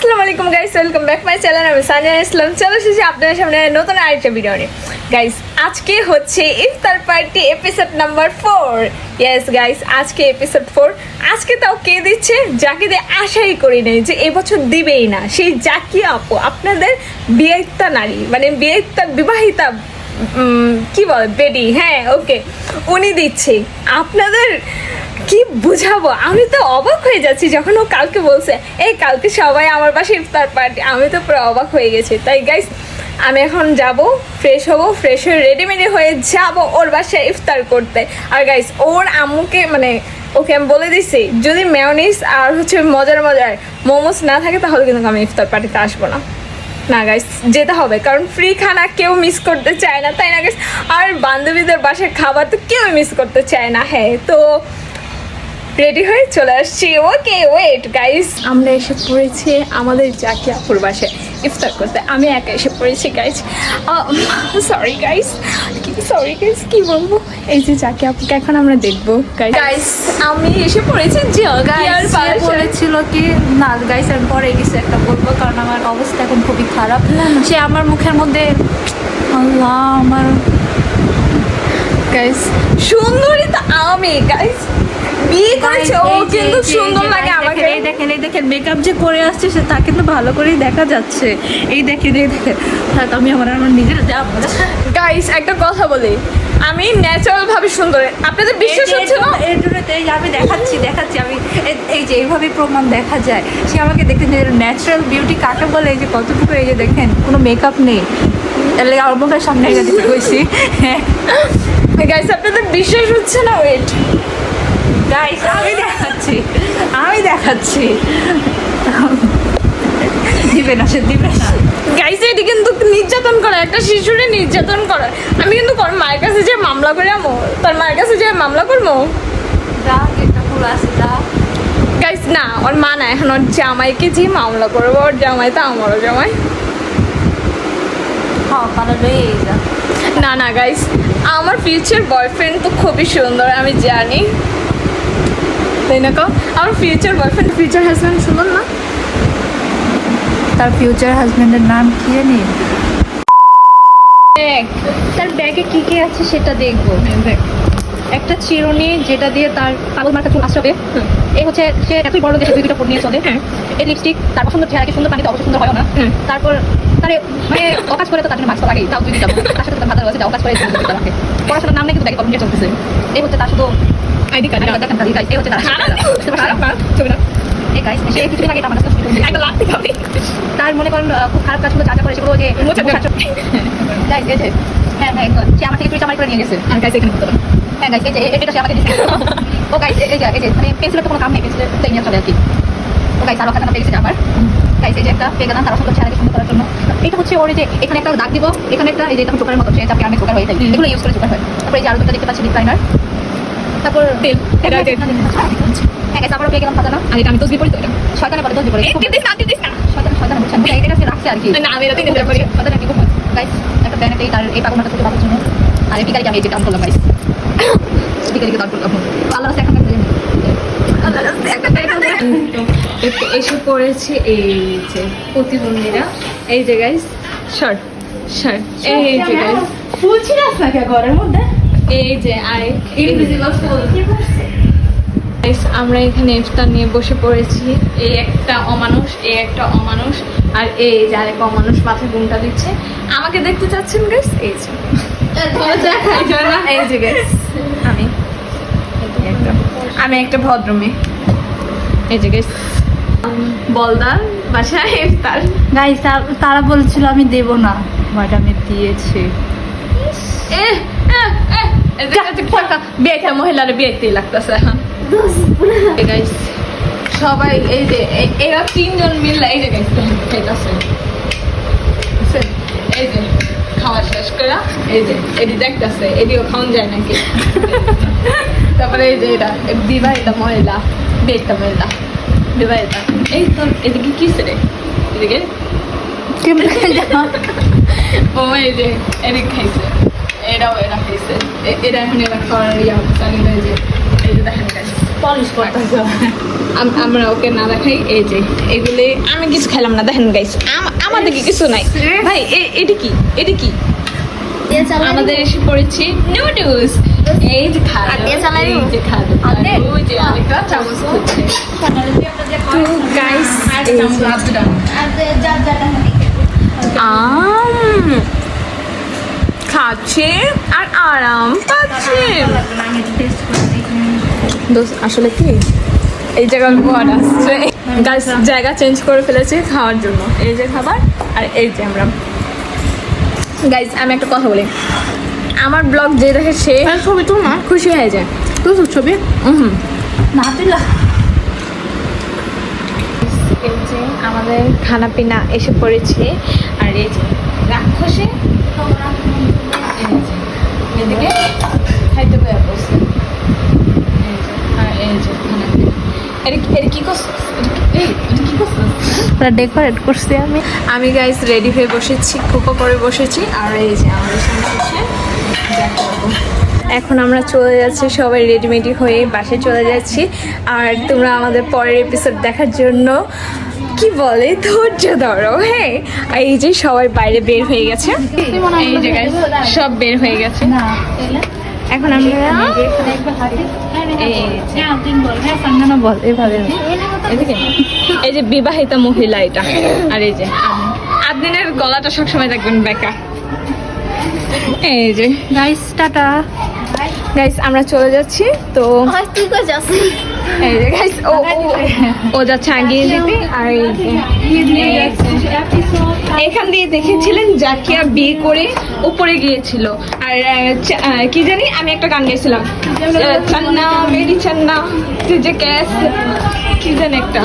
আসসালামু আলাইকুম guys, welcome back my channel. আমি সানিয়া ইসলাম চলে এসেছি আপনাদের সামনে নতুন আরেকটা ভিডিও নিয়ে। গাইস আজকে হচ্ছে ইফতার party episode number 4। Yes guys, আজকে এপিসোড 4। আজকে তাও কে দিচ্ছে, যাকে দিয়ে আশাই করি নাই যে এবছর দিবেই না, সেই জাকি আপু, আপনাদের বিয়েতা নারী, মানে বিয়েতা বিবাহিতা কি বল বেডি, হ্যাঁ ওকে, উনি দিচ্ছে। আপনাদের কি বুঝাবো, আমি তো অবাক হয়ে যাচ্ছি যখন ও কালকে বলছে এই কালকে সবাই আমার বাসায় ইফতার পার্টি। আমি তো পুরো অবাক হয়ে গেছি। তাই গাইস আমি এখন যাব, ফ্রেশ হব, ফ্রেশ হয়ে রেডিমেডি হয়ে যাব ওর বাসায় ইফতার করতে। আর গাইস ওর আম্মুকে মানে ওকে আমি বলে দিচ্ছি, যদি মেয়োনিজ আর হচ্ছে মজার মজার মোমোস না থাকে তাহলে কিন্তু আমি ইফতার পার্টিতে আসবো না। না গাইস যেতে হবে, কারণ ফ্রি খানা কেউ মিস করতে চায় না, তাই না গাইস? আর বান্ধবীদের বাসায় খাবার তো কেউ মিস করতে চায় না। হ্যাঁ, তো রেডি হয়ে চলে আসছি। ওকে ওয়েট গাইস, আমরা এসে পড়েছি আমাদের জাকি আপুর বাসায় ইফতার করতে। আমি একা এসে পড়েছি guys, sorry guys, sorry guys, কি বলবো। এই যে জাকি আপুকে এখন আমরা দেখবো গাইস। আমি এসে পড়েছি যে বলেছিল কি না গাইস, আমি পরে কিছু একটা বলবো, কারণ আমার অবস্থা এখন খুবই খারাপ। সে আমার মুখের মধ্যে আল্লাহ আমার গাইস সুন্দরী তো আমি গাইস, বিয়ে করেছে ও, কিন্তু সুন্দর লাগে আমাকে। এই দেখেন মেকআপ যে করে আসছে সে তা কিন্তু ভালো করেই দেখা যাচ্ছে। এই দেখেন থাক, আমি আমার নিজের যাব। গাইস একটা কথা বলি, আমি ন্যাচারাল ভাবে সুন্দর, আপনাদের বিশ্বাস হচ্ছে না? এর জন্য তো এই যে আমি দেখাচ্ছি আমি এই যে এইভাবে প্রমাণ দেখা যায়। সে আমাকে দেখতে ন্যাচারাল বিউটি কাকে বলে, এই যে কতটুকু, এই যে দেখেন কোনো মেকআপ নেই, এর লাগে আমার মুখের সামনে গেছে কইছি। হ্যাঁ গাইস আপনাদের বিশ্বাস হচ্ছে না? ওয়েট গাইস আমি দেখাচ্ছি দিবে না, সে দিবে না। গাইস এটি কিন্তু নির্যাতন করা, একটা শিশুরে নির্যাতন করা। আমি কিন্তু মায়ের কাছে যে মামলা করে আমো, তার মায়ের কাছে যে মামলা করবো। গাইস না, ওর মা না, এখন ওর জামাইকে যে মামলা করবো। ওর জামাই তো আমারও জামাই। না না গাইস, আমার ফিউচার বয়ফ্রেন্ড তো খুবই সুন্দর, আমি জানি, তাই না? আমার ফিউচার বয়ফ্রেন্ড, ফিউচার হাজব্যান্ড সুন্দর না? তার ফিউচার হাজবেন্ডের নাম কি জানি? তার ব্যাগে কি কি আছে সেটা দেখবো। একটা চিরুনি যেটা দিয়ে তার পাগল মার্কা চুল আশ্রাবে। এই হচ্ছে সে এতই বড় দেশে দুইটা পড়ে নিয়ে চলে। এই লিপস্টিক, তার পছন্দ চেহারা, সুন্দর পানিতে অবশ্যই সুন্দর হয় না। তারপর তার মানে অকাজ করে তো তার জন্য মাস্ক লাগেই, তাও দুই দিন যাবো। তার সাথে তার মাথার রয়েছে, অকাজ করে আমাকে পড়াশোনার নাম নেই কিন্তু ব্যাগে কলম নিয়ে চলতেছে। এই হচ্ছে তার শুধু আইডি কার্ড। দেখেন এই হচ্ছে তার ছবি না। এই গাইস সে কিছুদিন আগে আমার কাছে একটা লাগতে হবে। তার মনে করেন খুব খারাপ কাজগুলো যা যা করে সেগুলো যে গাইস এই যে হ্যাঁ সে আমার থেকে চামারি করে নিয়ে গেছে। আর গাইস এখানে হ্যাঁ গাইস এটা সে আমাকে দিয়েছে। ও গাইস এই যে মানে পেন্সিলের তো কোনো কাম নেই, পেন্সিলের তো নিয়ে চলে আর কি। ও গাইস আরো খাতা পেয়েছে আমার। গাইস এই যে একটা পেয়ে গেলাম তার সুন্দর চেহারাকে সুন্দর করার জন্য। এটা হচ্ছে ওর যে এখানে একটা দাগ দিব, এখানে একটা এই যে এটা চোখের মতো, সে চাপে আমি চোখের হয়ে যায়, এগুলো ইউজ করে চোখের হয়। তারপর এই যে আরো দুটো দেখতে পাচ্ছি ডিজাইনার, তারপর তেল, এটা হ্যাঁ গাইস আবারও পেয়ে গেলাম খাতা না। আর এটা আমি তসবি পড়ি, তো এটা শয়তানের পরে তসবি পড়ি, শয়তান বুঝছেন, এটা সে রাখছে আর কি। না আমি এটা তিন দিন পরে শয়তান আর কি করব গাইস। একটা ব্যানার এই তার এই পাগল মাথা থেকে পাওয়ার জন্য। আর এই বিকারিকে আমি এই যে দান করলাম গাইস, বিকারিকে দান করলাম। আল্লাহর রাস্তায় একটু এসে পড়েছে এই যে প্রতিবন্ধীরা। এই যে গাইস শার্ট এই যে গাইস ফুল ছিল না ঘরের মধ্যে, এই যে আর ইনভিজিবল ফুল। আমরা এখানে ইফতার নিয়ে বসে পড়েছি। এই একটা অমানুষ আর এই যে আরেক অমানুষ মাথায় ঘুমটা দিচ্ছে। আমাকে দেখতে চাচ্ছেন গাইস? এই যে দেখাই যায় না। এই যে গাইস আমি একটা ভদ্র মেয়ে। এই যে গাইস বলদার বাসায় ইফতার। গাইস তারা বলছিল আমি দেব না, বাট আমি দিয়েছি। বিয়ে মহিলারা বিয়েতেই লাগতেছে এখন গাইস। সবাই এই যে এরা তিনজন মিললে এই যে গাইস খাইতেছে, এই যে খাওয়া শেষ করে এই যে এটি দেখতেছে, এদিও খাওয়ান যায় নাকি। তারপরে এই যে এটা বিবাহিতা মহিলা, বিয়েটা মহিলা বিবাহিতা। এই তো এদিকে কি রে, এদিকে ও এই যে এদিকে খাইছে, এরাও এরা খাইছে, এরা এখন এবার খাওয়ার ইয়া চালিয়ে যে এই যে দেখেন গাইস। পলিশ করতেছে আমরা ওকে না দেখাই, এই যে এগুলি আমি কিছু খেলাম না, দেখেন গাইস আমাদের কি কিছু নাই ভাই। এটা কি, এটা কি? আমাদের এসে পড়েছে নুডলস। এই যে খালো, এই যে খালো, ওই যে আরেকটা চামচ হচ্ছে। তো গাইস খাচ্ছে আর আরাম পাচ্ছে। দোস্ত আসলে কি এই জায়গায় বর আসছে গাইস, জায়গা চেঞ্জ করে ফেলেছে খাওয়ার জন্য। এই যে খাবার আর এই যে আমরা। গাইস আমি একটা কথা বলি, আমার ব্লগ যে দেখে সে ছবি তো না খুশি হয়ে যায়। তো ছবি না তুলা। এই যে আমাদের খানা পিনা এসে পড়েছে আর এই যে রাক্ষসে এদিকে খাইতে পেয়ে বসে। আর এই যে খানা পিনা এটা কি করছিস? ডেকোরেট করছি আমি গাইস রেডি হয়ে বসেছি, কোকো করে বসেছি। আর এই যে আমাদের সামনে হচ্ছে দেখাবো। এখন আমরা চলে যাচ্ছি সবাই রেডিমেডি হয়ে বাসায় চলে যাচ্ছি। আর তোমরা আমাদের পরের এপিসোড দেখার জন্য কি বলে ধৈর্য ধরো। হ্যাঁ, আর এই যে সবাই বাইরে বের হয়ে গেছে, এই যে guys, সব বের হয়ে গেছে। এখন আমরা বল এভাবে এদিকে এই যে বিবাহিতা মহিলা এটা। আর এই যে আদিনের গলাটা সবসময় দেখবেন বেকা। এই যে গাইস টাটা। গাইস আমরা চলে যাচ্ছি। তো এই যে গাইস ও যাচ্ছে আগিয়ে দিতে। আর এই যে এখান দিয়ে দেখেছিলেন জাকিয়া বিয়ে করে উপরে গিয়েছিল। আর কি জানি আমি একটা গান গেছিলাম, চান্না মেরি চান্না তুই যে ক্যাস কি জানি একটা।